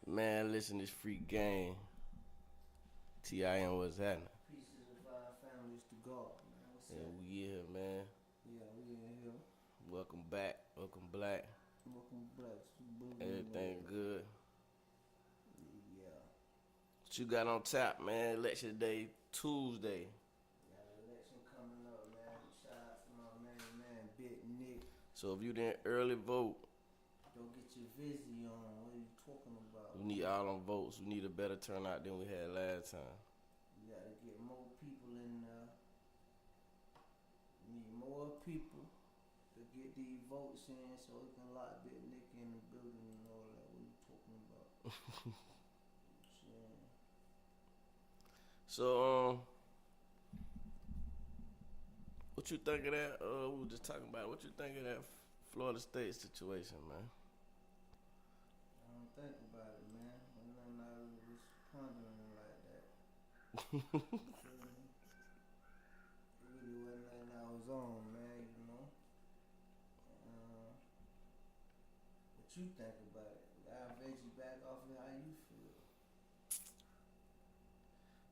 Man, listen, this free game. TIM, what's happening? Pieces of our families to God, man. What's And up? we here, man. Yeah, we in here. Welcome back. Welcome black. Welcome back to Blue Everything good. Yeah. What you got on tap, man? Election day, Tuesday. We got an election coming up, man. Shout out to my man, Big Nick. So if you didn't early vote, Go get your Vizzy on. What are you talking about? we need all them votes. We need a better turnout than we had last time. You gotta get more people in there. Need more people to get these votes in so we can lock Big Nick in the building and all that. What are you talking about? Shit. So, what you think of that? We were just talking about it. What you think of that Florida State situation, man? I don't think about it, man. When I was pondering like that. It really wasn't nothing I was on, man, you know. What you think about it? I'll bet you back off of how you feel.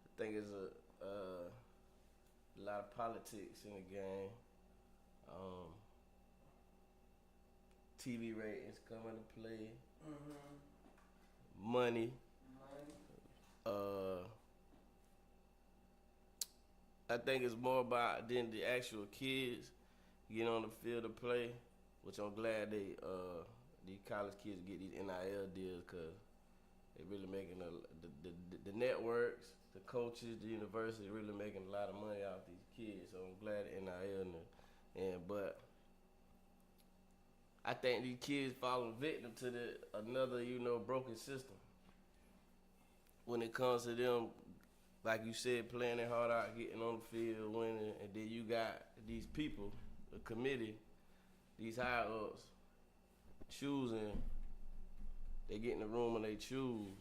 I think it's a lot of politics in the game. TV ratings come into play. Mm-hmm. Money. I think it's more about than the actual kids getting on the field to play, which I'm glad these college kids get these NIL deals because they really making the networks, the coaches, the university really making a lot of money off these kids. So I'm glad the NIL but I think these kids falling victim to another broken system. When it comes to them, like you said, playing their heart out, getting on the field, winning, and then you got these people, the committee, these higher ups, choosing. They get in the room and they choose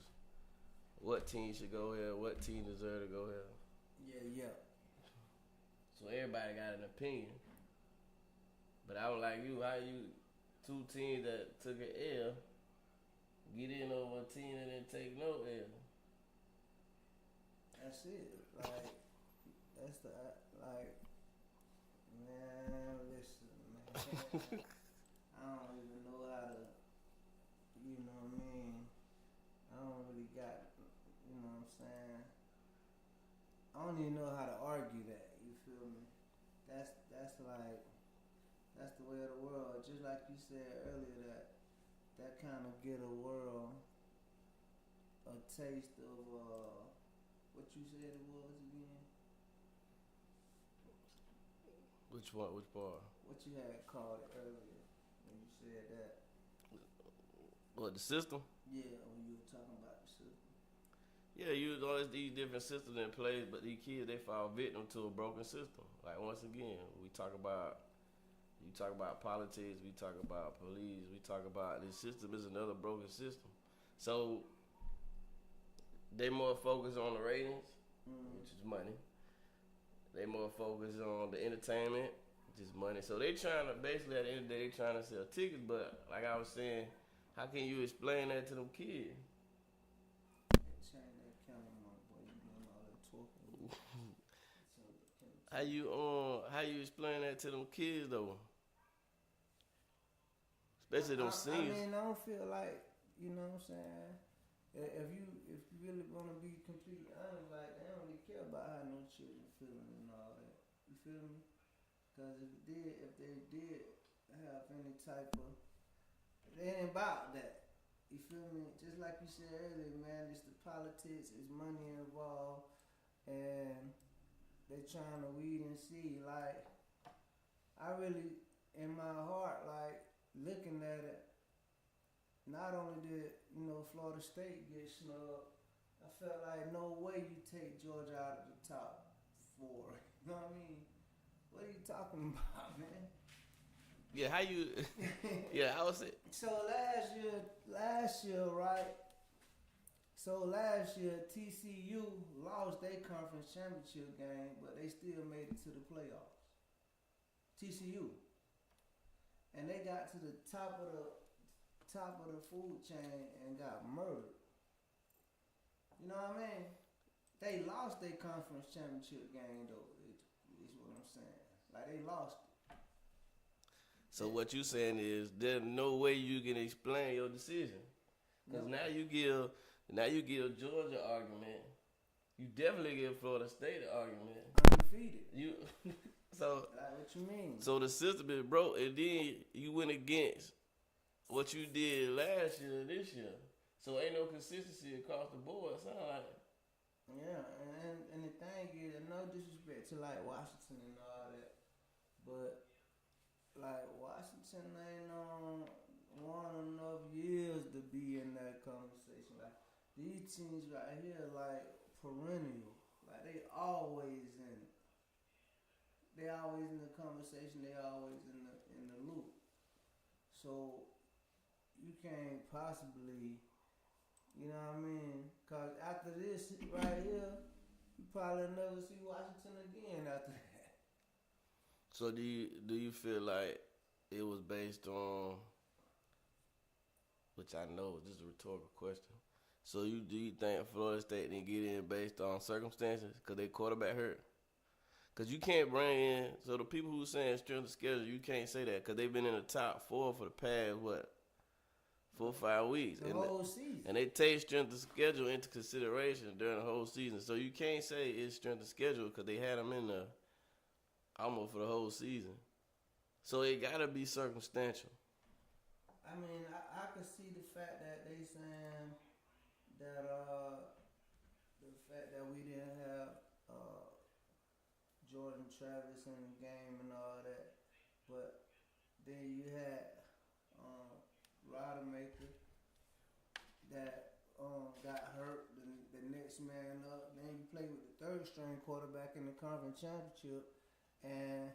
what team should go here, what team deserve to go here. Yeah. So everybody got an opinion. But I was like you, how you two teams that took an L get in over a team that didn't take no L. That's it. That's the, man, listen, man. I don't even know how to, you know what I mean? I don't really got, you know what I'm saying? I don't even know how to argue that, you feel me? That's the way of the world. Just like you said earlier, that kind of get a world a taste of, what you said it was again? Which one? Which part? What you had called it earlier when you said that? What, the system? Yeah, when you were talking about the system. Yeah, you all these different systems in place, but these kids they fall victim to a broken system. Like once again, you talk about politics, we talk about police, we talk about this system is another broken system. So they more focused on the ratings, which is money. They more focused on the entertainment, which is money. So they trying to basically at the end of the day they trying to sell tickets, but like I was saying, how can you explain that to them kids? Change that camera on, boy. You doing all that talking. How you explain that to them kids though? Especially them seniors. I mean, I don't feel like, you know what I'm saying? If you really want to be completely honest, like they don't really care about how no children feeling and all that. You feel me? Because if they did have any type of, they ain't about that. You feel me? Just like you said earlier, man, it's the politics, it's money involved, and they trying to weed and see. Like, I really, in my heart, like, looking at it, not only did, Florida State get snubbed, I felt like no way you take Georgia out of the top 4. You know what I mean? What are you talking about, man? Yeah, how you? Yeah, I was. So last year, right? So last year, TCU lost their conference championship game, but they still made it to the playoffs. TCU, and they got to the top of the food chain and got murdered. You know what I mean? They lost their conference championship game though. Is what I'm saying. Like they lost it. So what you saying is there's no way you can explain your decision. Because No. now you give Georgia argument. You definitely give Florida State an argument. Undefeated. You so Like what you mean? so the system is broke, and then you went against what you did last year, this year. So ain't no consistency across the board. It sound like. Yeah, and the thing is, no disrespect to like Washington and all that, but like Washington ain't won enough years to be in that conversation. Like these teams right here, like perennial, like they always in it. They always in the conversation. They always in the loop. So you can't possibly, you know what I mean? Cause after this right here, you probably never see Washington again after that. So do you feel like it was based on, which I know this is a rhetorical question. So do you think Florida State didn't get in based on circumstances because their quarterback hurt? Because you can't bring in, so the people who saying strength of schedule, you can't say that because they've been in the top 4 for the past, 4 or 5 weeks. The whole season. And they take strength of schedule into consideration during the whole season. So you can't say it's strength of schedule because they had them in there almost for the whole season. So it got to be circumstantial. I mean, I could see the fact that they saying that the fact that we didn't have Jordan Travis in the game and all that, but then you had Rodemaker that got hurt, the next man up. Then you play with the third string quarterback in the conference championship, and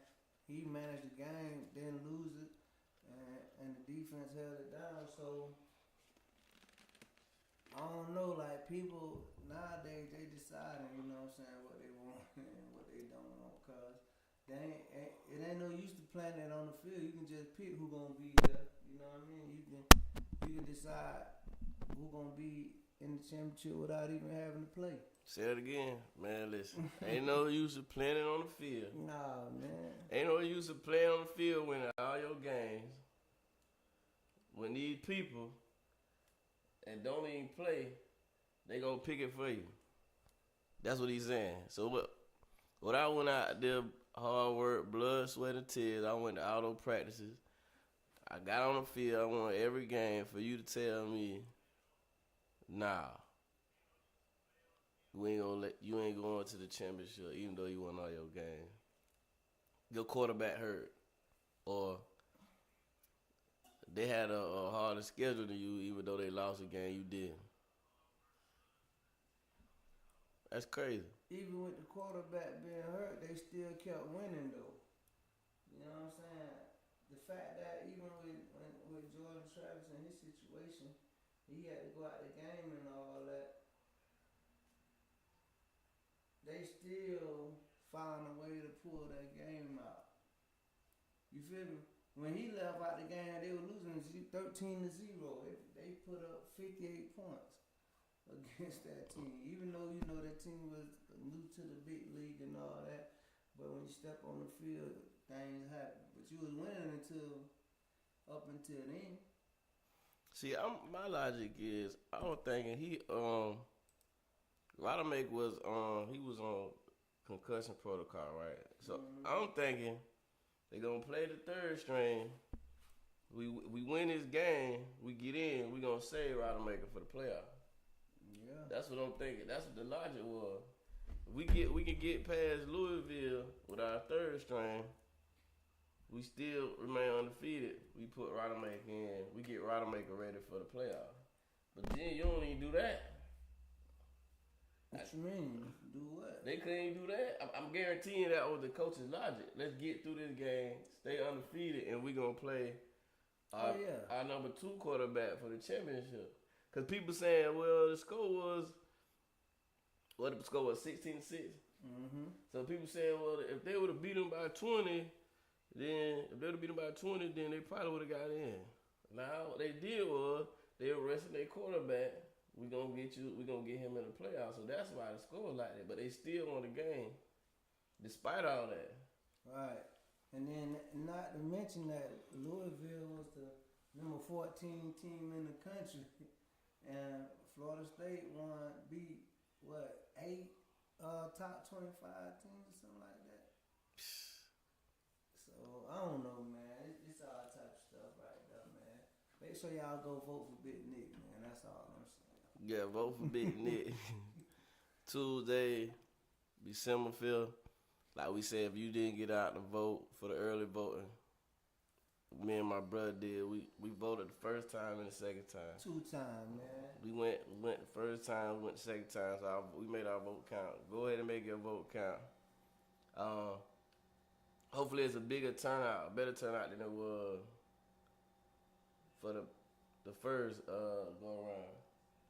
he managed the game, didn't lose it, and the defense held it down. So I don't know, like people nowadays they deciding, you know what I'm saying, what they want and what they don't want, cause it ain't no use to playing it on the field. You can just pick who gonna be there. You know what I mean? You can decide who gonna be in the championship without even having to play. Say it again, man. Listen, ain't no use of playing it on the field. Nah, man. Ain't no use of playing on the field winning all your games. When these people and don't even play, they gonna pick it for you. That's what he's saying. So what I went out there, hard work, blood, sweat, and tears. I went to auto practices. I got on the field. I won every game for you to tell me, nah, you ain't going to the championship even though you won all your games. Your quarterback hurt, or they had a harder schedule than you even though they lost a game you didn't. That's crazy. Even with the quarterback being hurt, they still kept winning though. You know what I'm saying? The fact that even with Jordan Travis and his situation, he had to go out the game and all that. They still found a way to pull that game out. You feel me? When he left out the game, they were losing 13-0. They put up 58 points against that team. Even though you know that team was new to the big league and all that, but when you step on the field, things happen. But you was winning up until then. See, my logic is I was thinking Rodemaker was he was on concussion protocol, right? So I'm thinking they gonna play the third string. We win this game, we get in, we gonna save Rodemaker for the playoff. Yeah. That's what I'm thinking. That's what the logic was. We can get past Louisville with our third string. We still remain undefeated. We put Rodemaker in. We get Rodemaker ready for the playoff. But then you don't even do that. What you mean? Do what? They couldn't even do that. I'm guaranteeing that was the coach's logic. Let's get through this game, stay undefeated, and we're going to play our number 2 quarterback for the championship. Because people saying, well, the score was 16-6? Mm-hmm. So people saying, well, if they would have beat them by 20, then they probably would have got in. Now, what they did was they arrested their quarterback we gonna get you. We gonna get him in the playoffs. So that's why the score like that. But they still won the game, despite all that. Right. And then not to mention that Louisville was the number 14 team in the country, and Florida State beat what 8 top 25 teams or something like that. So I don't know, man. It's all type of stuff right there, man. Make sure y'all go vote for Big Nick, man. That's all I'm saying. Yeah, vote for Big Nick. Tuesday, December 5th. Like we said, if you didn't get out to vote for the early voting, me and my brother did. We voted the first time and the second time. 2 times, man. We went the first time, we went the second time, so we made our vote count. Go ahead and make your vote count. Hopefully it's a bigger turnout, a better turnout than it was for the first go around.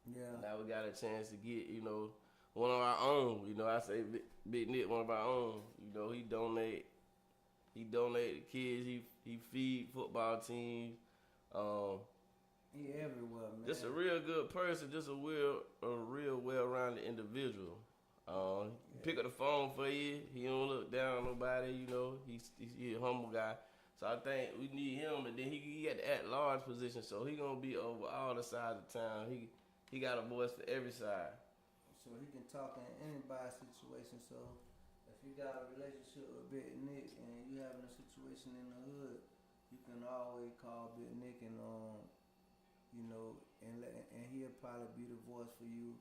Yeah. Now we got a chance to get, one of our own. I say Big Nick, one of our own. He donate the kids. He feed football teams. He everywhere, man. Just a real good person. Just a real well-rounded individual. Pick up the phone for you. He don't look down on nobody. He's a humble guy. So I think we need him, and then he got the at-large position, so he gonna be over all the sides of town. He got a voice for every side. So he can talk in anybody's situation. So if you got a relationship with Big Nick and you having a situation in the hood, you can always call Big Nick and and he'll probably be the voice for you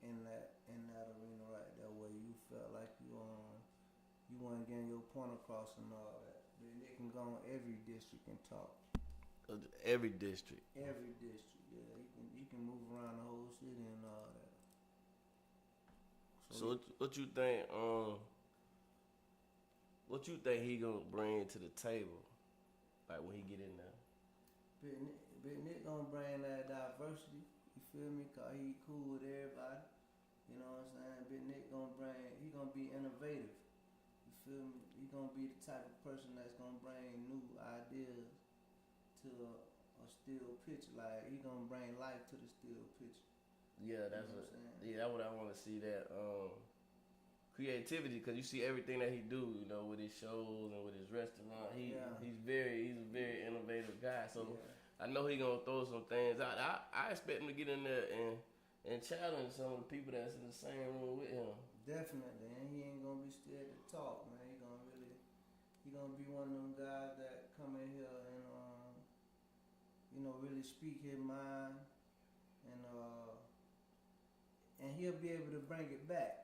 in that arena right there where you felt like you weren't getting your point across and all that. Big Nick can go in every district and talk. Every district. Every district, yeah. He can move around the whole city and all that. So what you think? What you think he gonna bring to the table, like when he get in there? Big Nick gonna bring that diversity. You feel me? 'Cause he cool with everybody. You know what I'm saying? Big Nick he gonna be innovative. You feel me? He gonna be the type of person that's gonna bring new ideas to a still picture. Like he gonna bring life to the still picture. Yeah, that's what I want to see. That creativity, because you see everything that he do, with his shows and with his restaurant. He's a very innovative guy. So I know he gonna throw some things out. I expect him to get in there and challenge some of the people that's in the same room with him. Definitely, and he ain't gonna be scared to talk, man. He gonna be one of them guys that come in here and really speak his mind, and he'll be able to bring it back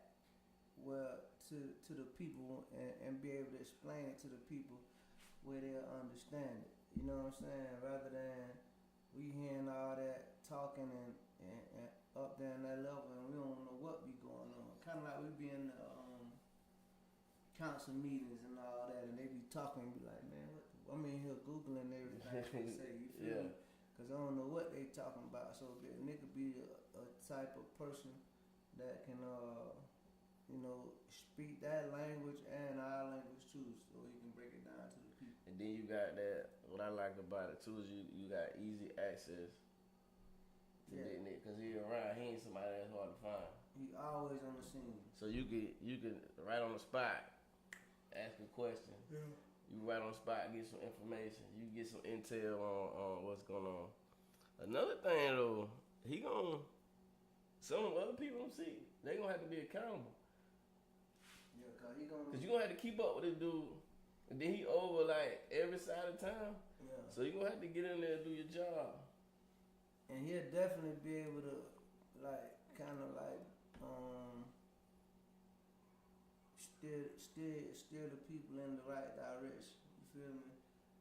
to the people and be able to explain it to the people where they'll understand it. You know what I'm saying? Rather than we hearing all that talking and up there in that level and we don't know what be going on. Kind of like we be in the council meetings and all that, and they be talking and be like, man, I'm in here Googling everything they say. You feel me? Because I don't know what they talking about. So Nick could be a type of person that can, speak that language and our language too, so he can break it down to the people. And then you got that. What I like about it too is you got easy access to Nick, because he around. He ain't somebody that's hard to find. He always on the scene. So you can right on the spot ask a question. Yeah. You right on the spot get some information. You get some intel on what's going on. Another thing though, some other people don't see. They gonna have to be accountable. Yeah, cause you gonna have to keep up with this dude, and then he over like every side of town. Yeah. So you gonna have to get in there and do your job. And he'll definitely be able to steer the people in the right direction. You feel me?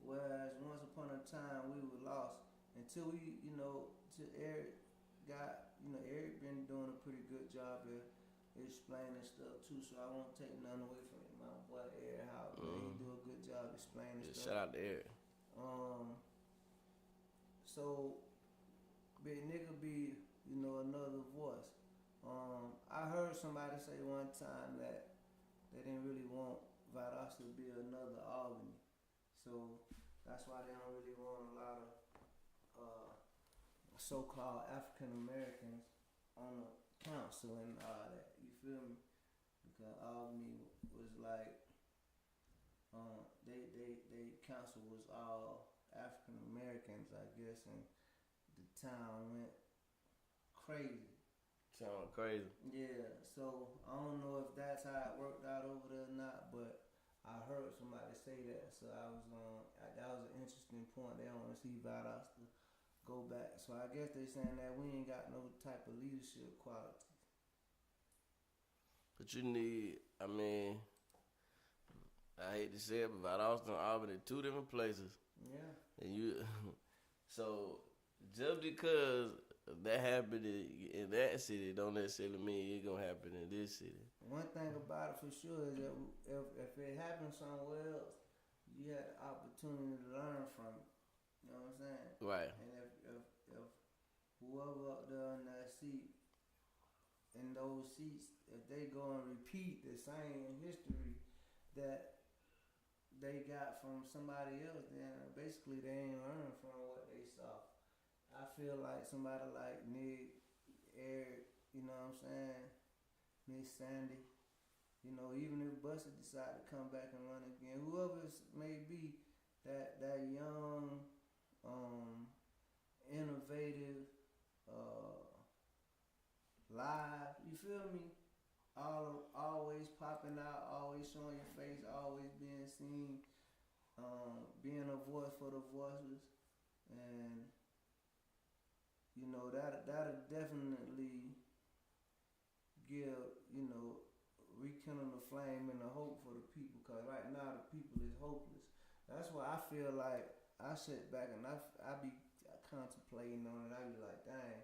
Whereas once upon a time we were lost until we, till Eric Eric been doing a pretty good job here explaining stuff too. So I won't take nothing away from him. My boy Eric Howard, he do a good job explaining stuff. Shout out to Eric. So Big Nick will be, another voice. I heard somebody say one time that they didn't really want Valdosta to be another Albany. So that's why they don't really want a lot of so-called African Americans on the council and all that. You feel me? Because Albany was like, they council was all African Americans, I guess, and the town went crazy. Sound crazy. Yeah, so I don't know if that's how it worked out over there or not, but I heard somebody say that, so I was that was an interesting point. They don't want to see Valdosta go back, so I guess they saying that we ain't got no type of leadership quality. But you need, I mean, I hate to say it, but Valdosta and Albany, two different places. Yeah. And you, so just because that happened in that city, don't necessarily mean it's gonna happen in this city. One thing about it for sure is that if it happened somewhere else, you had the opportunity to learn from it. You know what I'm saying? Right. And if whoever up there in that seat, in those seats, if they go and repeat the same history that they got from somebody else, then basically they ain't learning from what they saw. I feel like somebody like Nick, Eric, you know what I'm saying, Miss Sandy, you know, even if Buster decide to come back and run again, whoever it may be, that young, innovative, live, you feel me? Always popping out, always showing your face, always being seen, being a voice for the voiceless, and you know that'll definitely give, you know, rekindle the flame and the hope for the people. Cause right now the people is hopeless. That's why I feel like I sit back and I be contemplating on it. I be like, dang,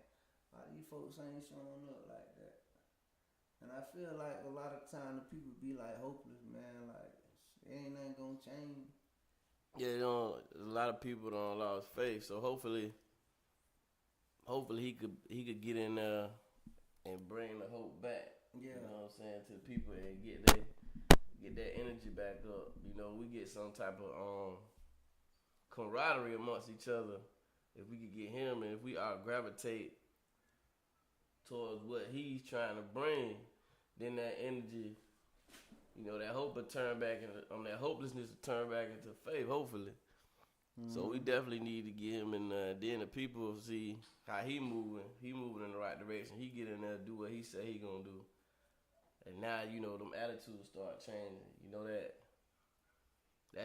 why these folks ain't showing up like that? And I feel like a lot of time the people be like hopeless, man. Like ain't nothing gonna change. Yeah, a lot of people don't lost faith. So hopefully he could get in there and bring the hope back. Yeah. You know what I'm saying, to the people and get that energy back up. You know, we get some type of camaraderie amongst each other. If we could get him, and if we all gravitate towards what he's trying to bring, then that energy, you know, that hope will turn back into, that hopelessness will turn back into faith, hopefully. Mm-hmm. So we definitely need to get him in there. Then the people will see how he moving. He moving in the right direction. He get in there, do what he say he gonna do. And now, you know, them attitudes start changing. You know, that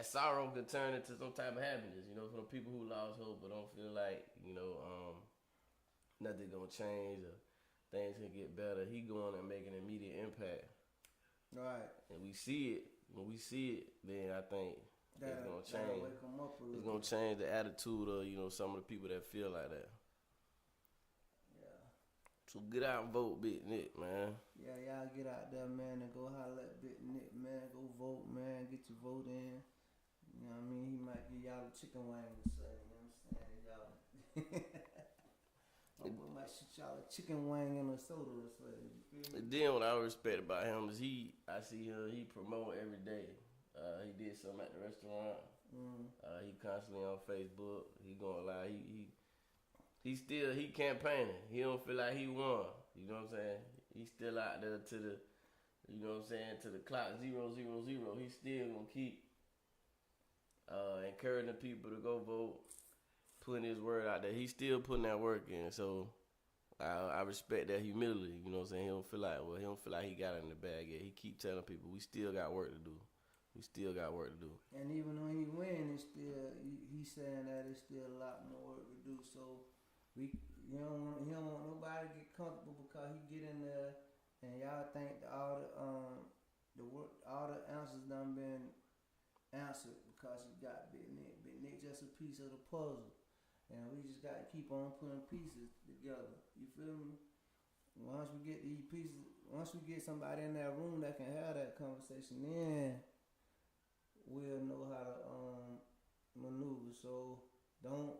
sorrow could turn into some type of happiness, you know, for the people who lost hope but don't feel like, you know, nothing gonna change or things can get better. He going and making an immediate impact. Right. And we see it. When we see it, then I think it's gonna change. Wake 'em up a little it's gonna change the attitude of, you know, some of the people that feel like that. Yeah. So get out and vote, Big Nick, man. Yeah, y'all get out there, man, and go holler at Big Nick, man. Go vote, man. Get your vote in. You know what I mean? He might give y'all a chicken wing or something. You know what I'm saying? Y'all. My boy might shoot y'all a chicken wing and a soda or something. And then what I respect about him is I see him, he promote every day. He did something at the restaurant. He constantly on Facebook. He going live. He campaigning. He don't feel like he won. You know what I'm saying? He's still out there to the, you know what I'm saying, to the clock 000. He's still gonna keep encouraging people to go vote, putting his word out there. He's still putting that work in. So I respect that humility. You know what I'm saying? He don't feel like he got it in the bag yet. He keep telling people we still got work to do. We still got work to do. And even when he win, it's still he's saying that it's still a lot more work to do. So he don't want nobody to get comfortable because he get in there and y'all think that all the answers done been answered because he got Big Nick. Big Nick just a piece of the puzzle, and we just got to keep on putting pieces together. You feel me? Once we get these pieces, once we get somebody in that room that can have that conversation, then we'll know how to maneuver. So don't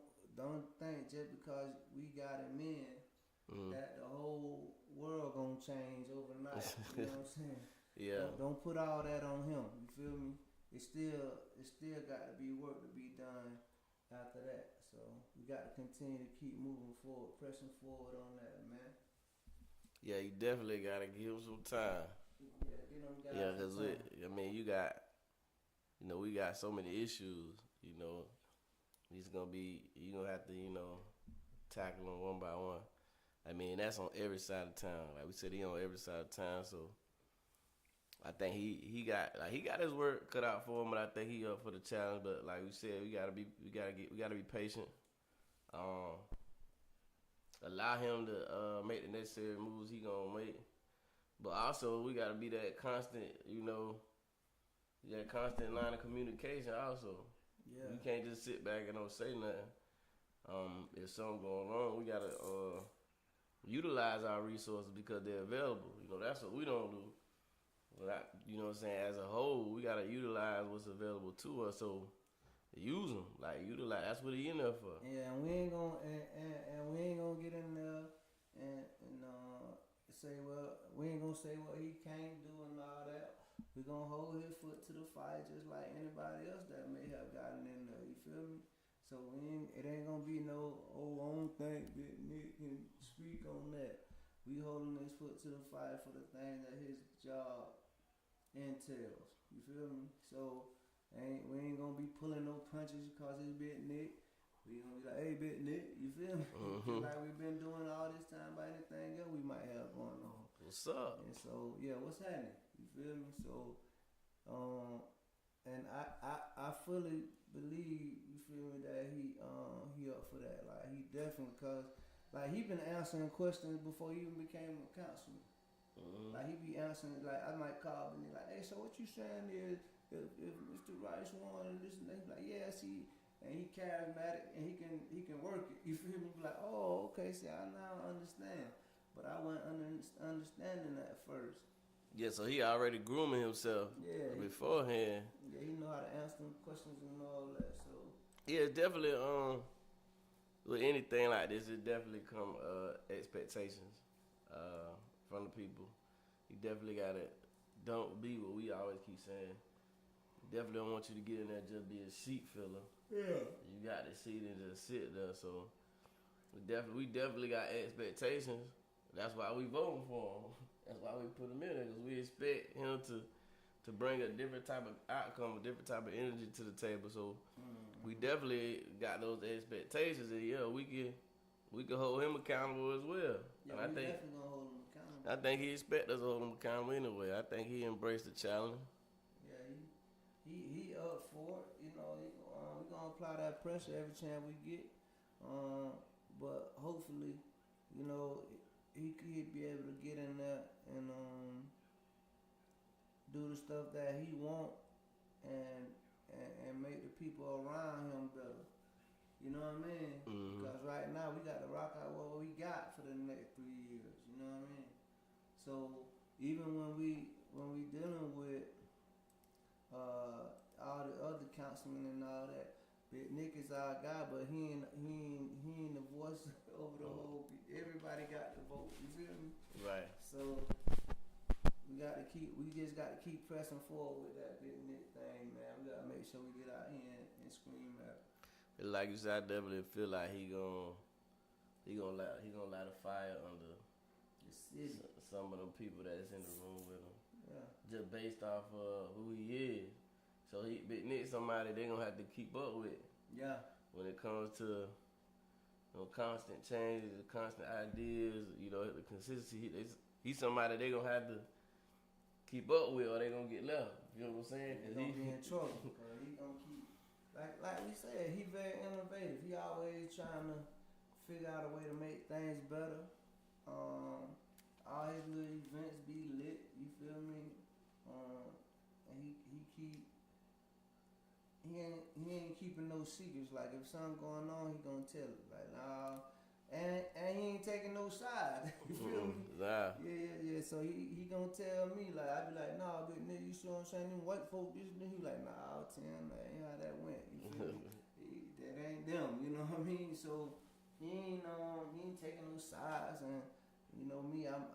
think just because we got him in that the whole world gonna change overnight. You know what I'm saying? Yeah. Don't put all that on him. You feel me? It still got to be work to be done after that. So we got to continue to keep moving forward, pressing forward on that, man. Yeah, you definitely gotta give him some time. Yeah, get them guys Yeah, some cause time. I mean, we got so many issues. He's gonna be, you gonna have to, tackle them one by one. I mean, that's on every side of town. Like we said, he on every side of town. So I think he got his work cut out for him, but I think he up for the challenge. But like we said, we gotta be patient. Um, Allow him to make the necessary moves he gonna make. But also we gotta be that constant, that constant line of communication. Also, Yeah. we can't just sit back and don't say nothing. If something going wrong, we gotta utilize our resources because they're available. That's what we don't do. You know what I'm saying? As a whole, we gotta utilize what's available to us. So use them, like utilize. That's what he in there for. Yeah, and we ain't gonna and we ain't gonna get in there and say we ain't gonna say what he can't do and all that. We gonna hold his foot to the fire just like anybody else that may have gotten in there. You feel me? So it ain't gonna be no I don't think that Nick can speak on that. We holding his foot to the fire for the thing that his job entails. You feel me? So we ain't gonna be pulling no punches because it's Big Nick. We gonna be like, hey, Big Nick, you feel me? Just like we've been doing all this time by anything else we might have going on. What's up? And so, yeah, what's happening? You feel me? So, and I fully believe, you feel me, that he up for that. Like, he definitely, cause like he been answering questions before he even became a councilman. Mm-hmm. Like he be answering, like I might call and be like, hey, so what you saying is if Mr. Rice won and this and that, he's like, yeah, see, and he charismatic and he can work it. You feel me? Be like, oh, okay, see, I now understand, but I wasn't understanding that at first. Yeah, so he already grooming himself. Yeah, beforehand. Yeah, he know how to answer them questions and all that. So yeah, definitely. With anything like this, it definitely come expectations from the people. You definitely gotta don't be what we always keep saying. Definitely don't want you to get in there just be a seat filler. Yeah. You got the seat and just sit there. So we definitely got expectations. That's why we voting for him. That's why we put him in there because we expect him to bring a different type of outcome, a different type of energy to the table. So we definitely got those expectations, and yeah, we can hold him accountable as well. Yeah, and I think definitely gonna hold him accountable. I think he expect us to hold him accountable anyway. I think he embraced the challenge. Yeah, he up for it. We gonna apply that pressure every chance we get. But hopefully, he'd be able to get in there and do the stuff that he want and make the people around him better. You know what I mean? Mm-hmm. Because right now we got to rock out what we got for the next 3 years. You know what I mean? So even when we dealing with all the other councilmen and all that, Big Nick is our guy, but he ain't the voice over the whole. Everybody got the vote. You feel me? Right. So we just got to keep pressing forward with that Big Nick thing, man. We got to make sure we get out here and scream at it. Like you said, I definitely feel like he gonna light a fire under the city. Some of them people that's in the room with him. Yeah. Just based off of who he is. So Big Nick somebody they gonna have to keep up with. Yeah. When it comes to constant changes, constant ideas, the consistency. He's somebody they gonna have to keep up with, or they gonna get left. You know what I'm saying? He's gonna be in trouble. He gonna keep like we said. He very innovative. He always trying to figure out a way to make things better. All his little events be lit. You feel me? And he ain't keeping no secrets. Like if something going on, he gonna tell it. Like nah, and he ain't taking no sides. You feel me? Nah. Yeah. So he gonna tell me like I be like, nah, Big Nick, you see what I'm saying? Them white folk, this. He like, nah, Tim, that ain't how that went. You feel me? That ain't them. You know what I mean? So he ain't taking no sides, and me, I'm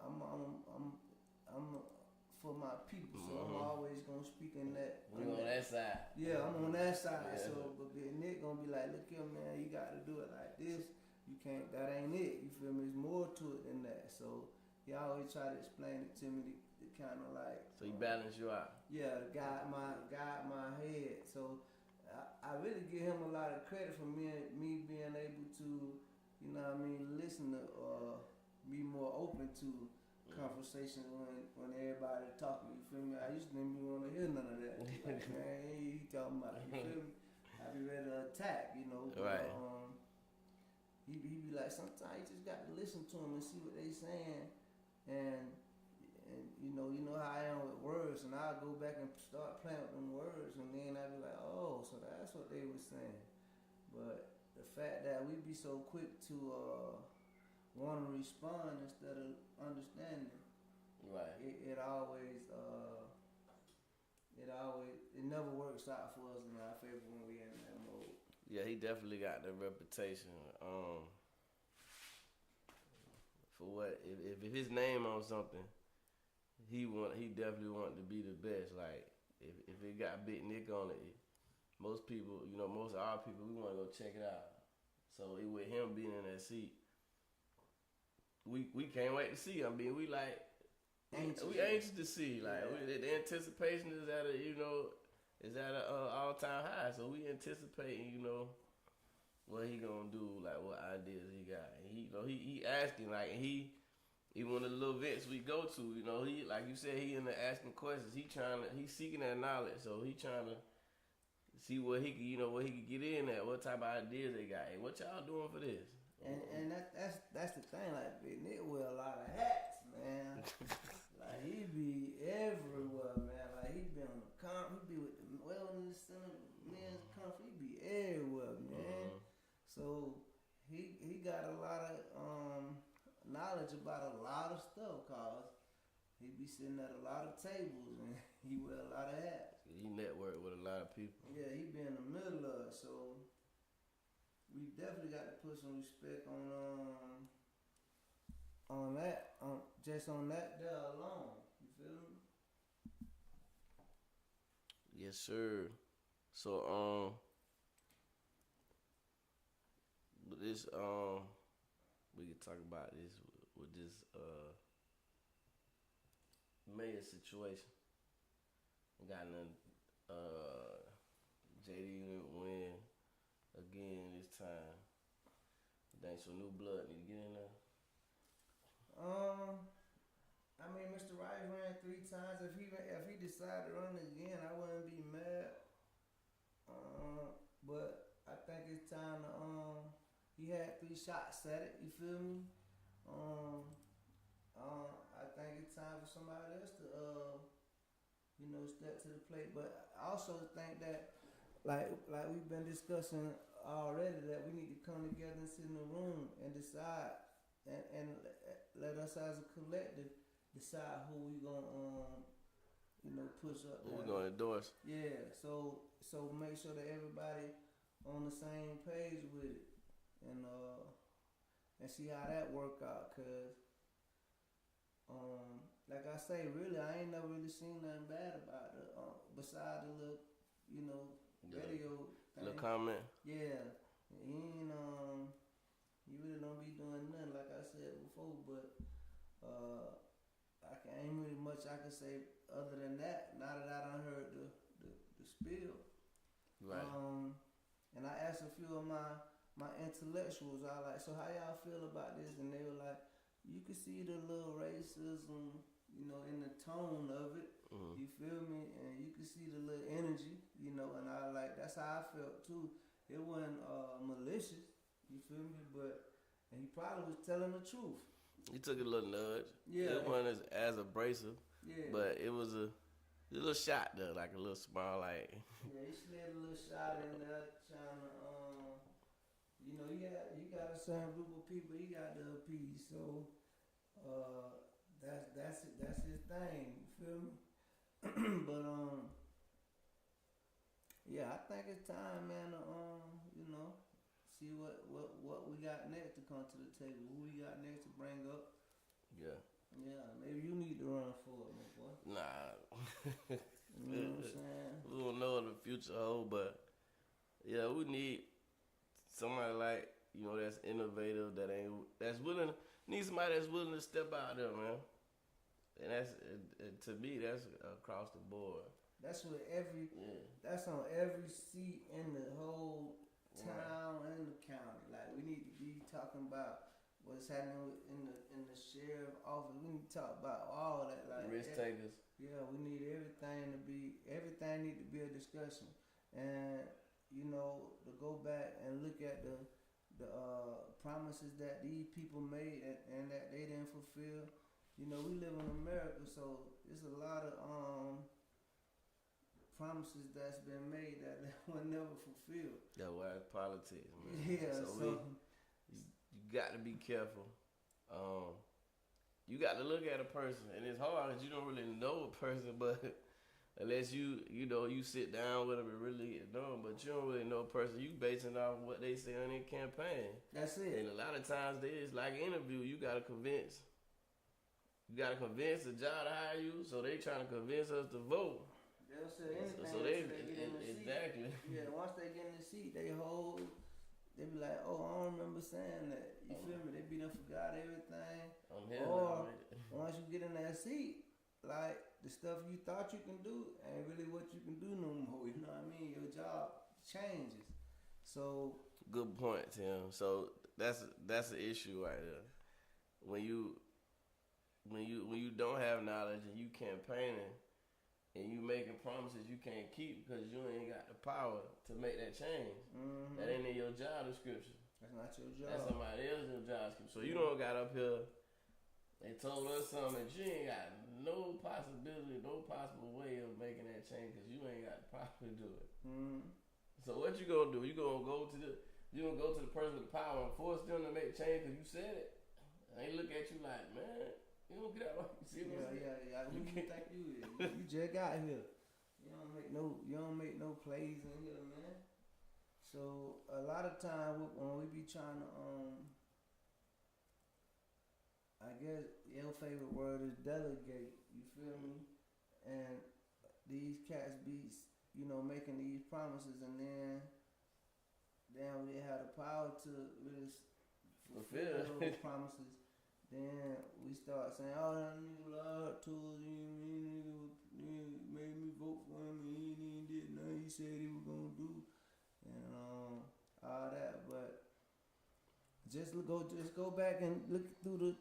for my people, so I'm always gonna speak in that. You on that side? Yeah, I'm on that side. Yeah. So, but Big Nick gonna be like, look here, man, you got to do it like this. You can't. That ain't it. You feel me? There's more to it than that. So he always try to explain it to me to kind of like. So he balance you out. Yeah, to guide my head. So I really give him a lot of credit for me being able to, you know what I mean, listen to be more open to conversations when everybody talking. You feel me? I used to didn't even want to hear none of that. Like, man, he talking about. You feel me? I be ready to attack. You know. But, right. He be like, sometimes you just got to listen to them and see what they saying, and you know how I am with words, and I'll go back and start playing with them words, and then I be like, oh, so that's what they were saying. But the fact that we be so quick to want to respond instead of understanding, right? It never works out for us in our favor when we in that mode. Yeah, he definitely got the reputation. For what if his name on something, he definitely want to be the best. Like if it got Big Nick on it, most people, you know, most of our people, we want to go check it out. So with him being in that seat, we can't wait to see. I mean, we anxious to see. Like the anticipation is at a all time high. So we anticipating, you know, what he gonna do, like what ideas he got. And he asking, like, and he one of the little events we go to, you know, he, like you said, he in there asking questions. He's seeking that knowledge. So he trying to see what he could get in at, what type of ideas they got. Hey, what y'all doing for this? And that's the thing, like Big Nick wear a lot of hats, man. Like he be everywhere, man. Like he be on the he be with the wellness center, men's conference, he be everywhere, man. Mm-hmm. So he got a lot of knowledge about a lot of stuff, cause he be sitting at a lot of tables and he wear a lot of hats. He network with a lot of people. Yeah, he be in the middle of it, so we definitely got to put some respect on that, just on that there alone. You feel me? Yes, sir. So this we could talk about this with this mayor situation. We got nothing. JD win again this time. Think some new blood need to get in there. I mean, Mr. Rice ran 3 times. If he decided to run again, I wouldn't be mad. But I think it's time to he had 3 shots at it. You feel me? I think it's time for somebody else to step to the plate. But I also think that like we've been discussing already, that we need to come together and sit in the room and decide and let us as a collective decide who we gonna push up. Who we gonna endorse? Yeah, so make sure that everybody on the same page with it, and see how that work out. Cause like I say, really, I ain't never really seen nothing bad about it besides the little radio thing. Little comment. Yeah, he really don't be doing nothing, like I said before. But ain't really much I can say other than that. Now that I done heard the spiel, right? And I asked a few of my intellectuals, I like, so how y'all feel about this? And they were like, you can see the little racism, in the tone of it. Mm-hmm. You feel me? And you can see the little energy, and I like, that's how I felt too. It wasn't malicious, you feel me? And he probably was telling the truth. He took a little nudge. Yeah. It wasn't as abrasive. Yeah. But it was a little shot there, like a little small, like. Yeah, he slid a little shot in there, trying to, you got a certain group of people he got to appease. So, that's his thing. You feel me? But yeah, I think it's time, man, to see what we got next to come to the table. Who we got next to bring up? Yeah. Yeah, maybe you need to run for it, my boy. Nah. You know what I'm saying? We don't know what the future hold, but yeah, we need somebody like, that's innovative, that's willing. Need somebody that's willing to step out there, man. And that's to me, that's across the board. That's what that's on every seat in the whole town and the county. Like we need to be talking about what's happening in the sheriff office. We need to talk about all that. Like risk takers. Yeah, we need everything need to be a discussion. And you know, to go back and look at the promises that these people made and that they didn't fulfill. You know, we live in America, so there's a lot of promises that's been made that were never fulfilled. That's why it's politics, man. Yeah, so you got to be careful. You got to look at a person, and it's hard because you don't really know a person, but unless you sit down with them and really get to know them, but you don't really know a person. You basing off what they say on their campaign. That's it. And a lot of times it's like an interview. You got to convince. You got to convince the job to hire you, so they trying to convince us to vote. They'll say anything so they get in the exactly. seat. Yeah, once they get in the seat, they be like, oh, I don't remember saying that. You feel me? They be done forgot everything. Or once you get in that seat, like the stuff you thought you can do ain't really what you can do no more. You know what I mean? Your job changes. So good point, Tim. So that's the issue right there. When you don't have knowledge and you campaigning and you making promises you can't keep because you ain't got the power to make that change. Mm-hmm. That ain't in your job description. That's not your job. That's somebody else's job description. So you don't got up here and told us something that you ain't got no possibility, no possible way of making that change because you ain't got the power to do it. Mm-hmm. So what you gonna do? You gonna go to the person with the power and force them to make change because you said it? They look at you like, man, you don't get out. You see what I'm saying? Yeah. Who you think you is? You just got here. You don't make no plays in here, man. So a lot of time when we be trying to I guess your favorite word is delegate. You feel me? And these cats be making these promises and then they have the power to really fulfill those promises. Then we start saying, oh, that nigga lied to us, he made me vote for him, and he ain't did nothing he said he was gonna do, and all that. But just go back and look through the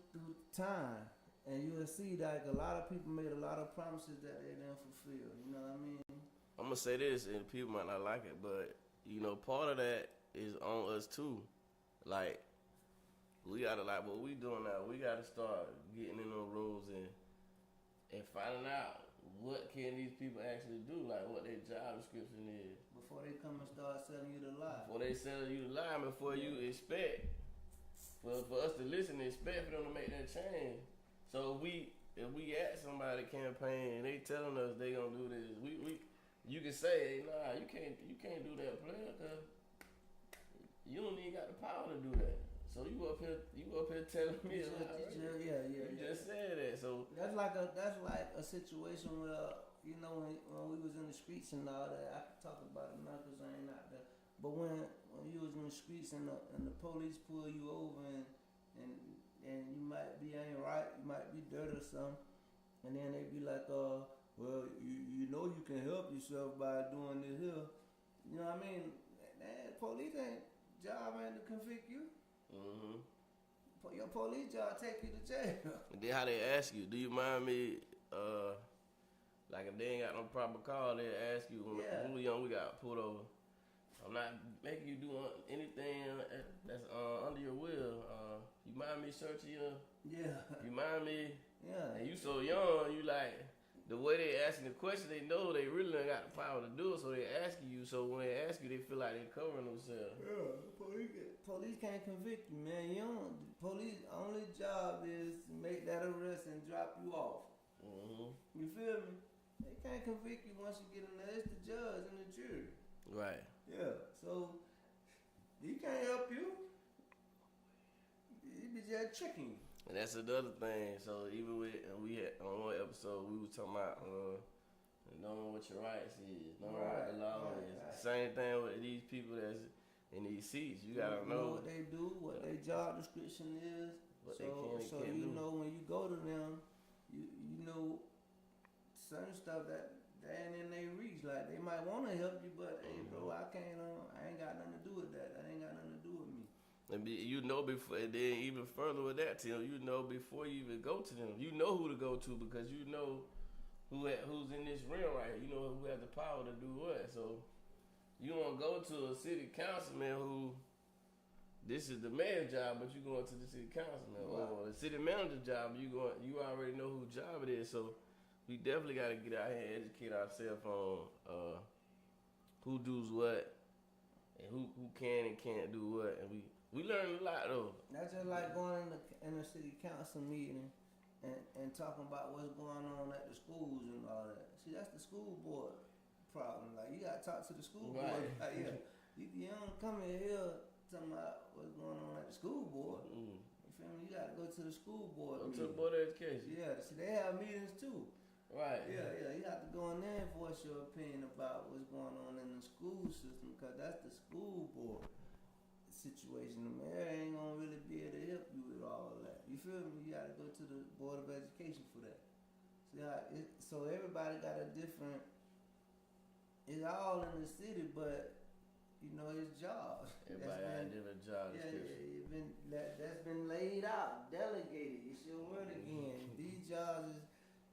time, and you'll see that a lot of people made a lot of promises that they didn't fulfill. You know what I mean? I'm gonna say this, and people might not like it, but part of that is on us too, like. We gotta what we doing now. We gotta start getting in those rooms and finding out what can these people actually do, like what their job description is. Before they come and start selling you the lie. Before they selling you the lie, before you expect for us to listen and expect for them to make that change. So if we at somebody campaign and they telling us they gonna do this, you can say, hey, nah, you can't do that, player, cause you don't even got the power to do that. So you up here telling me you just said that. So that's like a situation where when we was in the streets and all that. I could talk about it now because I ain't out there. But when you was in the streets and the police pull you over and you might be ain't right, you might be dirty or something, and then they be like, well, you know you can help yourself by doing this here. You know what I mean? That police job ain't to convict you. Mm-hmm. Your police job take you to jail. And then how they ask you, do you mind me, like if they ain't got no proper call, they ask you, when we young, we got pulled over. I'm not making you do anything that's under your will. You mind me searching you? Yeah. You mind me? Yeah. And you so young, you like, the way they asking the question, they know they really ain't got the power to do it, so they asking you. So when they ask you, they feel like they covering themselves. Yeah, police can't convict you, man. Police only job is to make that arrest and drop you off. Mm-hmm. You feel me? They can't convict you once you get in there. It's the judge and the jury. Right. Yeah. So he can't help you. He be just tricking you. And that's another thing. So even we had on one episode we was talking about knowing what your rights is, knowing what the law is. Right. Same thing with these people that's in these seats. You gotta know what they do, what their job description is. what so they can and so can't you do. know when you go to them, you know certain stuff that ain't in their reach. Like they might want to help you, but hey, bro, I can't. I ain't got nothing to do with that. That ain't got nothing to do with me. And you know before, and then even further with that, Tim, you know before you even go to them, you know who to go to because you know who's in this realm right here. You know who has the power to do what. So you don't go to a city councilman who this is the mayor's job, but you going to the city councilman or the city manager's job. You already know whose job it is. So we definitely got to get out here and educate ourselves on who does what and who can and can't do what. And we learn a lot though. That's just like going in a city council meeting and talking about what's going on at the schools and all that. See, that's the school board problem. Like you gotta talk to the school board. Like, yeah, you don't come in here talking about what's going on at the school board. You feel me? You gotta go to the school board. Go to the board of education. Yeah, see, they have meetings too. Right. Yeah. You have to go in there and voice your opinion about what's going on in the school system because that's the school board situation. The mayor ain't gonna really be able to help you with all of that. You feel me? You gotta go to the board of education for that. See how so everybody got a different. It's all in the city, but you know it's jobs. Everybody got a different job description. That's been laid out, delegated. It's your word again. These jobs is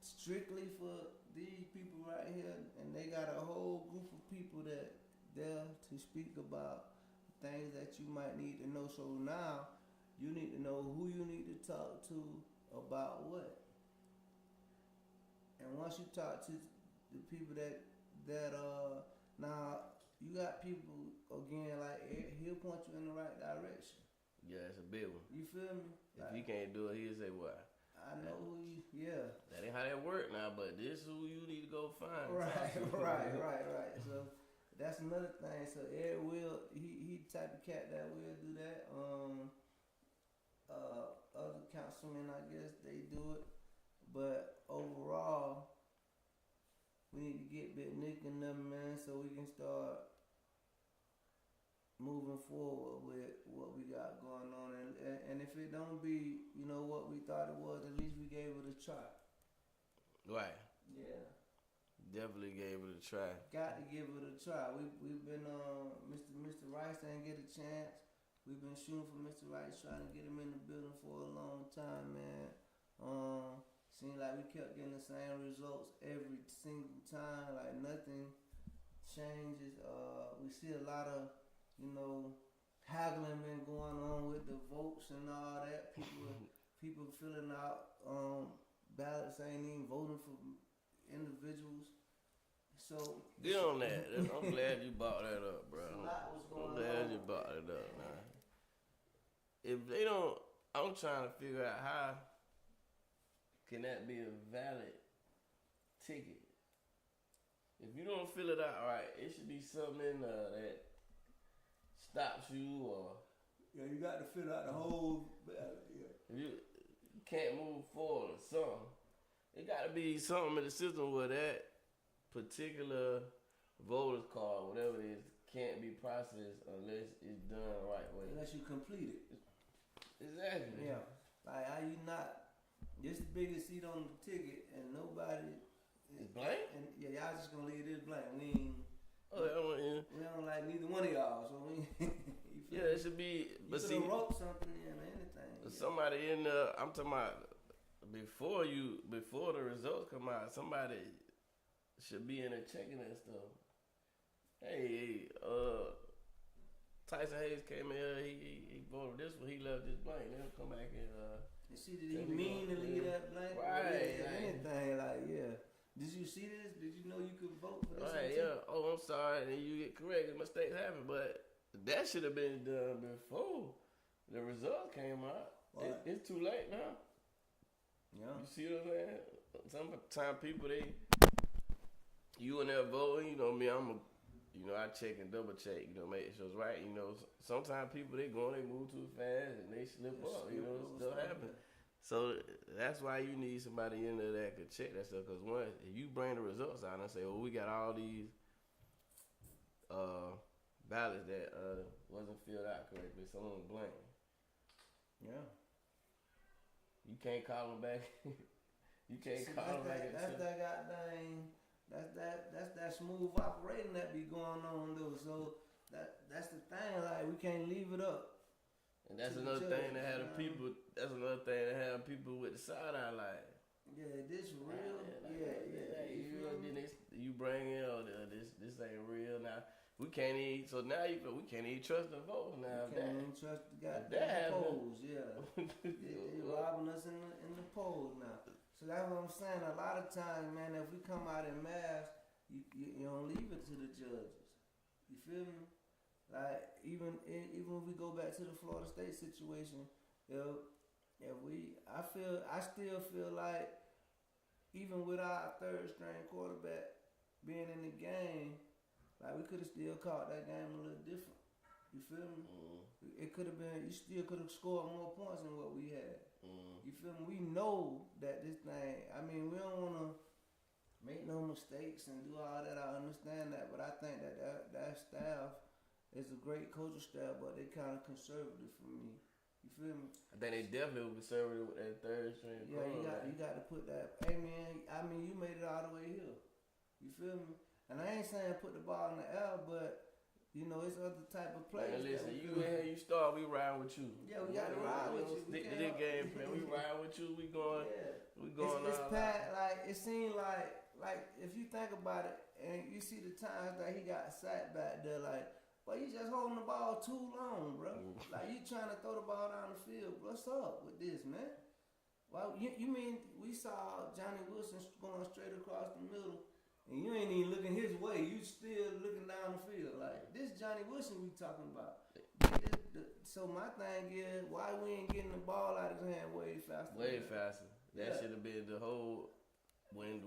strictly for these people right here, and they got a whole group of people that there to speak about things that you might need to know. So now you need to know who you need to talk to about what. And once you talk to the people that now you got people again like he'll point you in the right direction. Yeah, it's a big one. You feel me? If he can't do it, he'll say what? I know who you. Yeah. That ain't how that work now, but this is who you need to go find. Right. So that's another thing. So Ed will he the type of cat that will do that. Other councilmen, I guess they do it, but overall, we need to get Big Nick and them, man, so we can start moving forward with what we got going on. And if it don't be, you know, what we thought it was, at least we gave it a try. Right. Yeah. Definitely gave it a try. Got to give it a try. We've been Mr. Rice didn't get a chance. We've been shooting for Mr. Rice, trying to get him in the building for a long time, man. Seemed like we kept getting the same results every single time. Like nothing changes. We see a lot of, you know, haggling been going on with the votes and all that. People filling out ballots ain't even voting for individuals. So get on that. I'm glad you brought that up, bro. I'm glad you brought it up, man. If they don't, I'm trying to figure out how can that be a valid ticket. If you don't fill it out right, it should be something in that stops you or. Yeah, you got to fill out the whole ballot. Yeah. If you can't move forward or something, it got to be something in the system where that particular voter's card, whatever it is, can't be processed unless it's done the right way. Unless you complete it. Exactly. Yeah. Like how you not this the biggest seat on the ticket and nobody It's blank? And yeah, y'all just gonna leave this blank. We ain't we don't like neither one of y'all, so we yeah, it should be but you wrote something in or anything. Somebody in I'm talking about before the results come out, somebody should be in there checking that stuff. Hey, Tyson Hayes came in here, he voted this one, he left this blank. Then come back and you see, did he mean to leave that blank? Right. Yeah, anything, like, yeah. Did you see this? Did you know you could vote for this? Right, yeah. Oh, I'm sorry, and you get corrected, mistakes happen, but that should have been done before the results came out. It's too late now. Yeah. You see what I'm saying? Sometimes people, you in there voting, you know me, I check and double check, make sure it's right. Sometimes people, they move too fast and they slip up, stuff happen. So that's why you need somebody in there that could check that stuff. Because once if you bring the results out and say, we got all these ballots that wasn't filled out correctly, some of them blank. Yeah. You can't call him back. You can't call him back. That's that goddamn. That's that smooth operating that be going on though. So that's the thing. Like we can't leave it up. And that's another thing that had the people. That's another thing that had people with the side eye like. Yeah, this real. You bring in this ain't real now. We can't even. So now we can't even trust the votes now. We can't even trust the goddamn polls. Yeah, they robbing us in the polls now. So that's what I'm saying. A lot of times, man, if we come out in mass, you don't leave it to the judges. You feel me? Like even if we go back to the Florida State situation, I still feel like even with our third string quarterback being in the game, like we could have still caught that game a little different. You feel me? It could have been. You still could have scored more points than what we had. You feel me? We know that this thing. I mean, we don't want to make no mistakes and do all that. I understand that, but I think that staff is a great coaching staff, but they kind of conservative for me. You feel me? I think they definitely were conservative with that third string. Yeah, you got to put that. Hey man, I mean, you made it all the way here. You feel me? And I ain't saying put the ball in the air, but you know, it's other type of players. Man, listen, you start, we ride with you. Yeah, we got to ride with you. Stick to this game plan. We ride with you. We going. Yeah. We going. It's like it seemed like if you think about it, and you see the times that he got sacked back there, like. But you just holding the ball too long, bro. Like you trying to throw the ball down the field. What's up with this, man? Well, you mean we saw Johnny Wilson going straight across the middle, and you ain't even looking his way. You still looking down the field. Like this Johnny Wilson we talking about. So my thing is, why we ain't getting the ball out of his hand way faster? Way faster. That should have been the whole when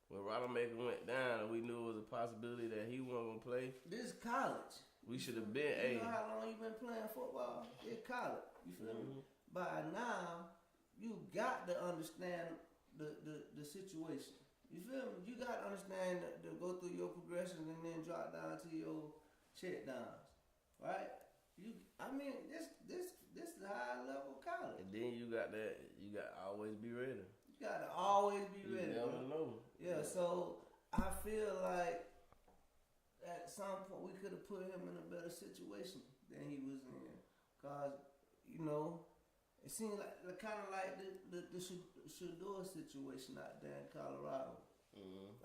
Rodemaker went down, we knew it was a possibility that he wasn't gonna play. This college. We should have been. You know how long you been playing football? It's college. You feel me? By now, you got to understand the situation. You feel me? You got to understand to go through your progressions and then drop down to your check downs, right? This is high level college. And then you got that. You got to always be ready. You got to always be ready. You never know. Yeah, so I feel like at some point we could have put him in a better situation than he was in. Because, you know, it seemed like kind of like the Shedeur situation out there in Colorado.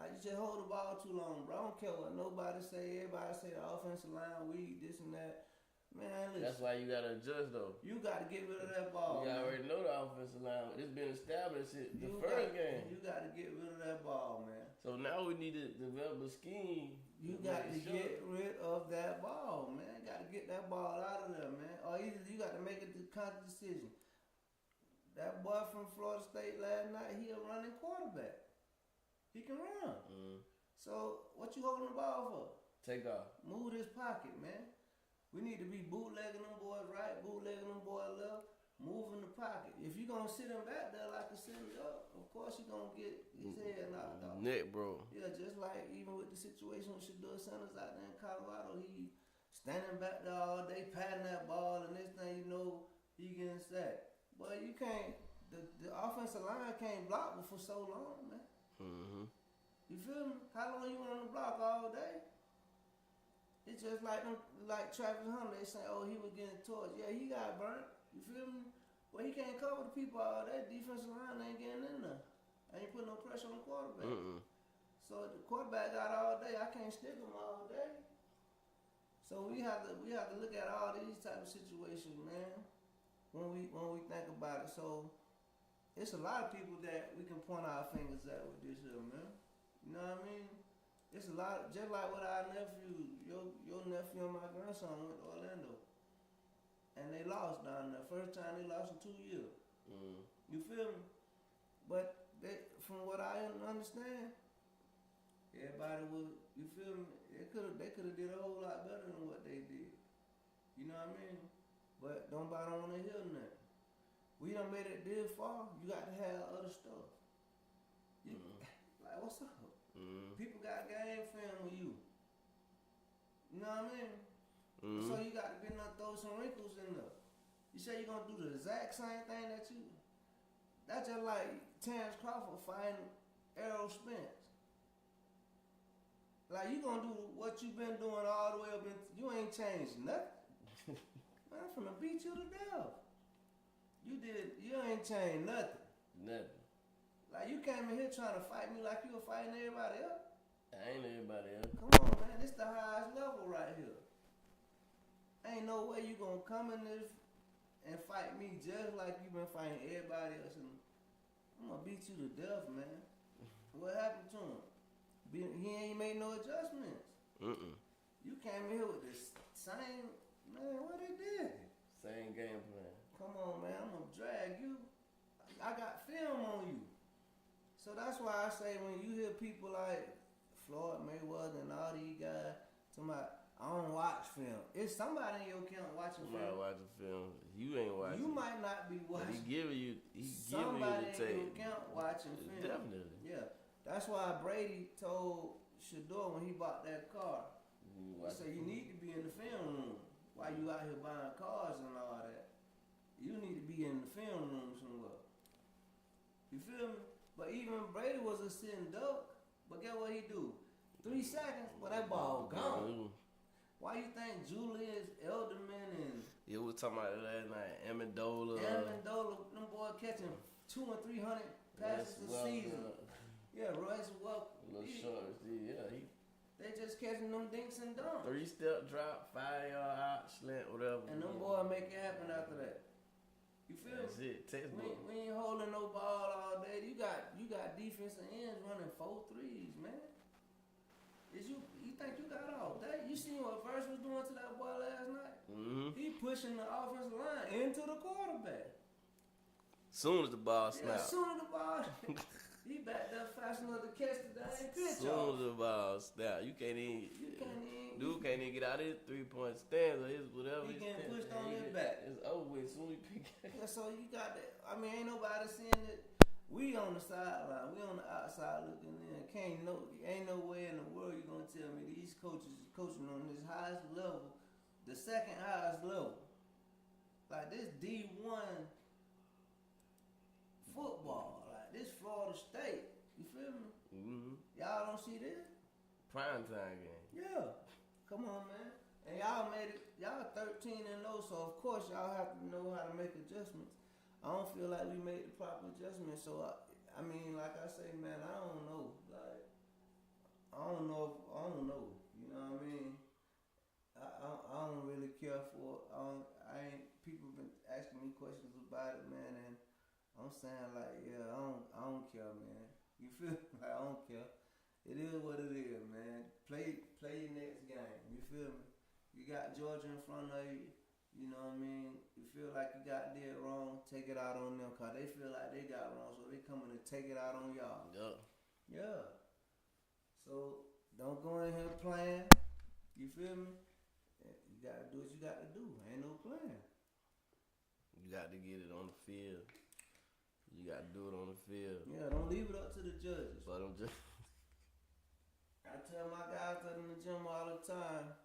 Like, you just hold the ball too long, bro. I don't care what nobody say. Everybody say the offensive line weak, this and that. Man, listen. That's why you got to adjust, though. You got to get rid of that ball. You already know the offensive line. It's been established the first game. You got to get rid of that ball, man. So now we need to develop a scheme. You got to get rid of that ball, man. You got to get that ball out of there, man. Or either you got to make a conscious decision. That boy from Florida State last night, he a running quarterback. He can run. So what you holding the ball for? Take off. Move this pocket, man. We need to be bootlegging them boys right, bootlegging them boys left, moving the pocket. If you're going to sit him back there like a sitting up, of course you're going to get his head knocked off. Neck, bro. Yeah, just like even with the situation with Shedeur Sanders out there in Colorado, he standing back there all day, patting that ball, and next thing you know, he getting sacked. But you can't, the offensive line can't block for so long, man. You feel me? How long you on the block all day? It's just like Travis Hunter. They say, oh, he was getting torched. Yeah, he got burnt. You feel me? Well, he can't cover the people all day. Defensive line ain't getting in there. Ain't putting no pressure on the quarterback. So the quarterback got all day. I can't stick him all day. So we have to look at all these type of situations, man. When we think about it. So it's a lot of people that we can point our fingers at with this here, man. You know what I mean? It's a lot, just like with our nephew, your nephew and my grandson went to Orlando. And they lost down there. First time they lost in 2 years. You feel me? But from what I understand, everybody was, you feel me? They could have did a whole lot better than what they did. You know what I mean? But nobody want to hear nothing. We done made it this far. You got to have other stuff. Like, what's up? People got game film with you. You know what I mean? So you got to be able to throw some wrinkles in there. You say you're gonna do the exact same thing that's just like Terrence Crawford fighting Errol Spence. Like, you gonna do what you been doing all the way up you ain't changed nothing. Man, I'm finna beat you to death. You ain't changed nothing. Nothing. Like, you came in here trying to fight me like you were fighting everybody else. I ain't everybody else. Come on, man, this the highest level right here. Ain't no way you gonna come in this and fight me just like you been fighting everybody else. And I'm gonna beat you to death, man. What happened to him? He ain't made no adjustments. You came in here with this same, man, what he did? Same game plan. Come on, man, I'm gonna drag you. I got film on you. So that's why I say when you hear people like Floyd Mayweather and all these guys talking about, I don't watch film. It's somebody in your account watching film. Somebody watching film. You ain't watching. You might not be watching. He giving you somebody the tape. in your account watching film. Definitely. Yeah. That's why Brady told Shador when he bought that car, he said you need to be in the film room while you out here buying cars and all that. You need to be in the film room somewhere. You feel me? But even Brady was a sitting duck. But guess what he do? 3 seconds, but that ball gone. Why you think Julius Elderman and we was talking about it last night, Amendola, them boys catching 200 and 300 passes a season. Yeah, Royce Welker. Little short, yeah, they just catching them dinks and dunks. 3-step drop, 5-yard out, slant, whatever. And them boys make it happen after that. You feel That's me? it, textbook. We ain't holding no ball all day. You got defensive ends running 4 threes, man. You think you got all day? You seen what Verse was doing to that boy last night? Mm-hmm. He pushing the offensive line into the quarterback. Soon as the ball snapped. Yeah, soon as the ball, he backed up fast enough to catch the dang pitch Soon off. as the ball snapped, you can't even. Dude can't even get out of his 3-point stance or his whatever. He getting pushed on his back. It's over with. Soon as he pick it. Yeah, so you got that. I mean, ain't nobody seeing it. We on the sideline. We on the outside looking in. Ain't no way in the world you gonna tell me these coaches is coaching on this highest level, the second highest level. Like this D1 football. Like this Florida State. You feel me? Mm-hmm. Y'all don't see this? Prime time game. Yeah. Come on, man. And y'all made it. Y'all 13-0, so of course y'all have to know how to make adjustments. I don't feel like we made the proper adjustments. So I mean, like I say, man, I don't know. Like I don't know. You know what I mean? I don't really care for. People been asking me questions about it, man, and I'm saying like, yeah, I don't care, man. You feel like I don't care. It is what it is, man. Play your next game. You feel me? You got Georgia in front of you. You know what I mean? You feel like you got did wrong, take it out on them, cause they feel like they got wrong, so they coming to take it out on y'all. Yeah. So don't go in here playing. You feel me? You gotta do what you got to do. Ain't no plan. You got to get it on the field. You got to do it on the field. Yeah, don't leave it up to the judges. But I'm just. I tell my guys that in the gym all the time.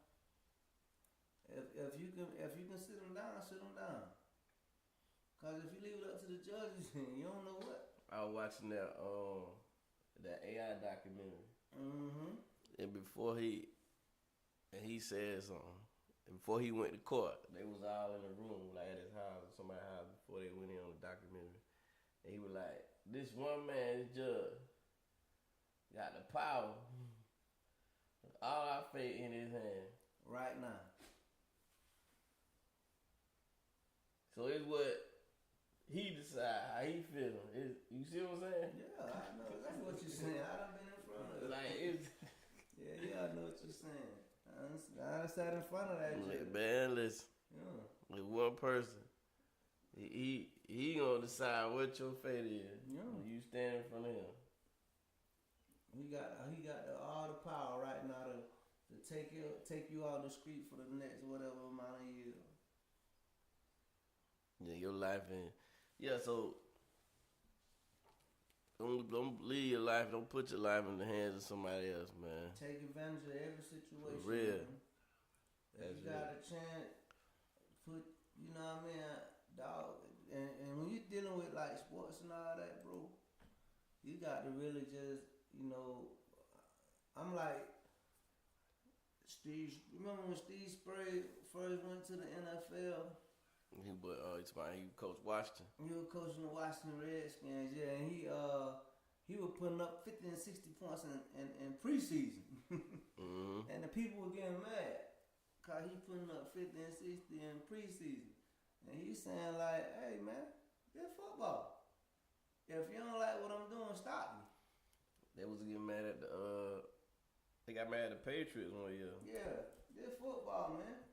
If you can sit them down, sit them down. Cause if you leave it up to the judges, you don't know what. I was watching that AI documentary. Mm-hmm. And before he said something. And before he went to court, they was all in a room, like at his house or somebody's house before they went in on the documentary. And he was like, this one man, this judge, got the power. All our fate in his hand. Right now. So it's what he decide how he feeling. You see what I'm saying? Yeah, I know exactly what you're saying. I done been in front of it. Like it's yeah, I know what you're saying. I sat in front of that judge. Man, listen. Yeah. With one person, he gonna decide what your fate is. Yeah. When you stand in front of him. He got all the power right now to take you out the street for the next whatever amount of years. Yeah, your life in. Yeah, so don't leave your life. Don't put your life in the hands of somebody else, man. Take advantage of every situation. For real. Man. If you got a chance, you know what I mean? dog. And when you're dealing with like sports and all that, bro, you got to really just, you know, I'm like Steve. Remember when Steve Spurrier first went to the NFL? He coached Washington. He was coaching the Washington Redskins, yeah, and he was putting up 50 and 60 points in preseason. Mm-hmm. And the people were getting mad because he putting up 50 and 60 in preseason. And he's saying like, hey man, it's football. If you don't like what I'm doing, stop me. They was getting mad at they got mad at the Patriots one year. Yeah, it's football, man.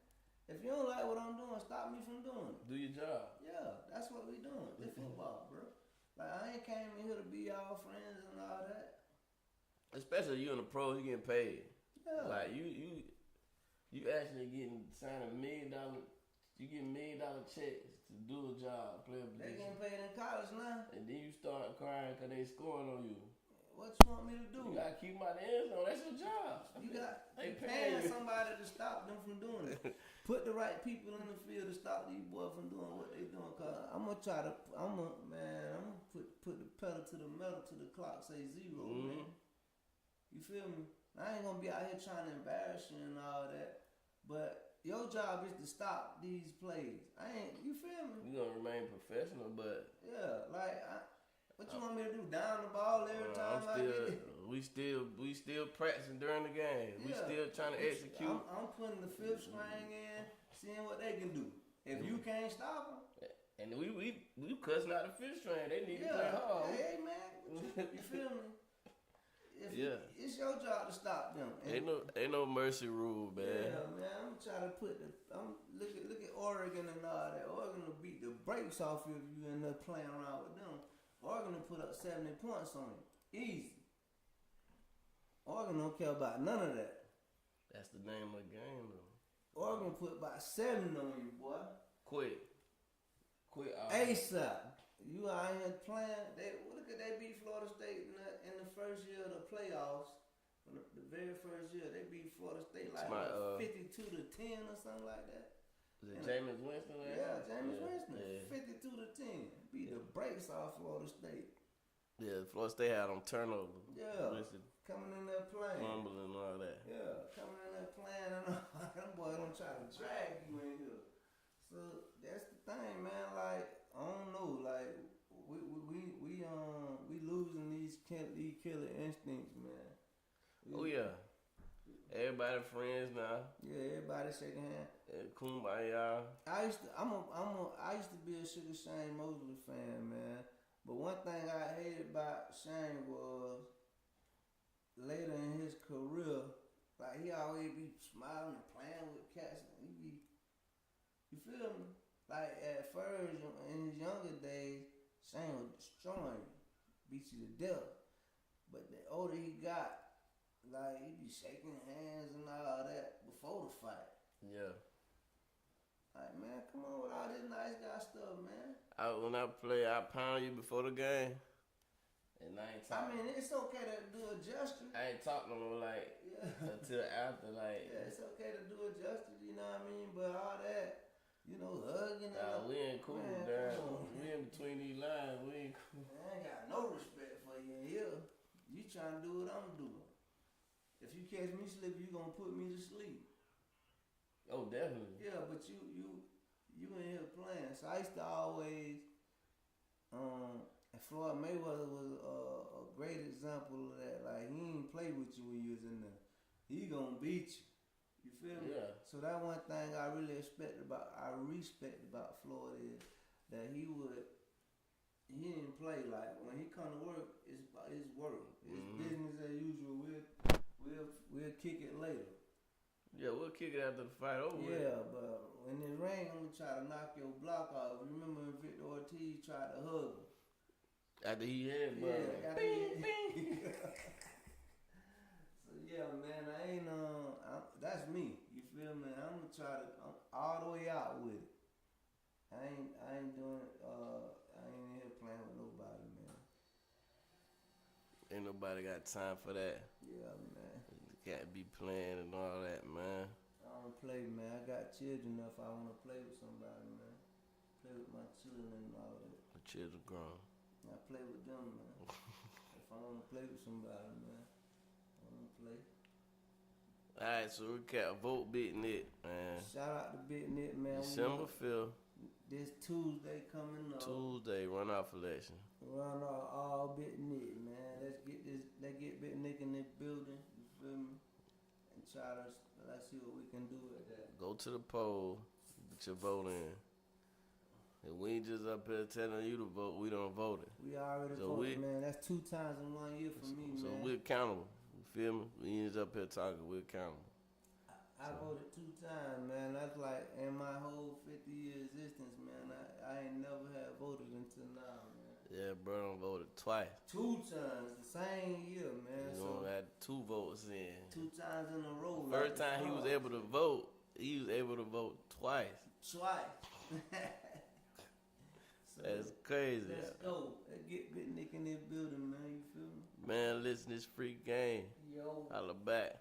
If you don't like what I'm doing, stop me from doing it. Do your job. Yeah, that's what we doing. It's football, bro. Like, I ain't came in here to be y'all friends and all that. Especially you in the pros, you getting paid. Yeah. Like you actually signing $1 million. You get $1 million checks to do a job, play a They position, getting paid in college now. and then you start crying because they scoring on you. What you want me to do? You gotta keep them out the end zone. That's your job. They paying somebody to stop them from doing it. Put the right people in the field to stop these boys from doing what they doing. Cause I'm gonna put the pedal to the metal to the clock say 0, man. You feel me? I ain't gonna be out here trying to embarrass you and all that, but your job is to stop these plays. You feel me? You gonna remain professional, but Yeah, like what you want me to do? Down the ball every time I get it? we still practicing during the game. We still trying to execute. I'm putting the fifth string in, seeing what they can do. If you can't stop them, and we cussing out the fifth string. They need to play hard. Hey man, you feel me? It's your job to stop them. Ain't no mercy rule, man. Yeah, man. I'm trying to look at Oregon and all that. Oregon will beat the brakes off you if you end up playing around with them. Oregon will put up 70 points on you. Easy. Oregon don't care about none of that. That's the name of the game, though. Oregon put about 7 on you, boy. Quit. ASAP. You out here playing. Look at they beat Florida State in the first year of the playoffs. The very first year, they beat Florida State like 52-10 or something like that. Is it Jameis Winston? Yeah, Jameis Winston. Yeah. 52-10. Beat the brakes off Florida State. Yeah, Florida State had on turnover. Yeah. Winston coming in there playing. Fumbling and all that. Yeah, coming in there playing and all them boys don't try to drag you in here. So that's the thing, man. Like, I don't know. Like, we losing these killer instincts, man. Yeah. Everybody friends now. Yeah, everybody shaking hands. Kumbaya. I used to be a Sugar Shane Mosley fan, man. But one thing I hated about Shane was later in his career, like he always be smiling and playing with cats. You feel me? Like at first in his younger days, Shane was destroying you, beat you to death. But the older he got, like he be shaking hands and all that before the fight. Yeah. Like, man, come on with all this nice guy stuff, man. When I play, I pound you before the game. And I ain't talking. I mean, it's okay to do a gesture. I ain't talking no more, like, until after, like. Yeah, it's okay to do a gesture, you know what I mean? But all that, you know, hugging and we ain't cool, man. We in between these lines. We ain't cool. I ain't got no respect for you in here. You trying to do what I'm doing. If you catch me slipping, you gonna put me to sleep. Oh, definitely. Yeah, but you in here playing. So I used to always, and Floyd Mayweather was a great example of that. Like, he ain't play with you when you was in there. He gonna beat you. You feel me? Yeah. So that one thing I really respect about Floyd is that he didn't play. Like, when he come to work, it's work. It's business as usual. We'll kick it later. Yeah, we'll kick it after the fight over. Yeah, but in the ring, I'm gonna try to knock your block off. Remember when Victor Ortiz tried to hug him? After he had, bing, bing. So yeah, man, that's me. You feel me? I'm gonna try I'm all the way out with it. I ain't doing. I ain't in here playing with nobody, man. Ain't nobody got time for that. Yeah, man. Can't be playing and all that, man. I don't play, man. I got children enough. I want to play with somebody, man. play with my children and all that. The children grown. I play with them, man. If I want to play with somebody, man, I want to play. Alright, so recap. Vote Big Nick, man. Shout out to Big Nick, man. December 5th, This Tuesday coming up. Tuesday, runoff election. Run all Big Nick, man. Let's get Big Nick in this building. You feel me? And let's see what we can do with that. Go to the poll, get your vote in. And we ain't just up here telling you to vote, we don't vote it. We already So voted, man. That's 2 times in 1 year for me, So man. we're accountable. You feel me? We ain't just up here talking, we're accountable. I voted 2 times, man. That's like in my whole 50-year existence, man. I ain't never had voted until now, man. Yeah, bro, I voted twice. 2 times, the same year, man. You So know, had 2 votes in. 2 times in a row. First like time he was able to vote, he was able to vote twice. Twice. So, That's crazy. let's go. Let's get Big Nick in this building, man. You feel me? Man, listen, this free game. Yo. Holla back.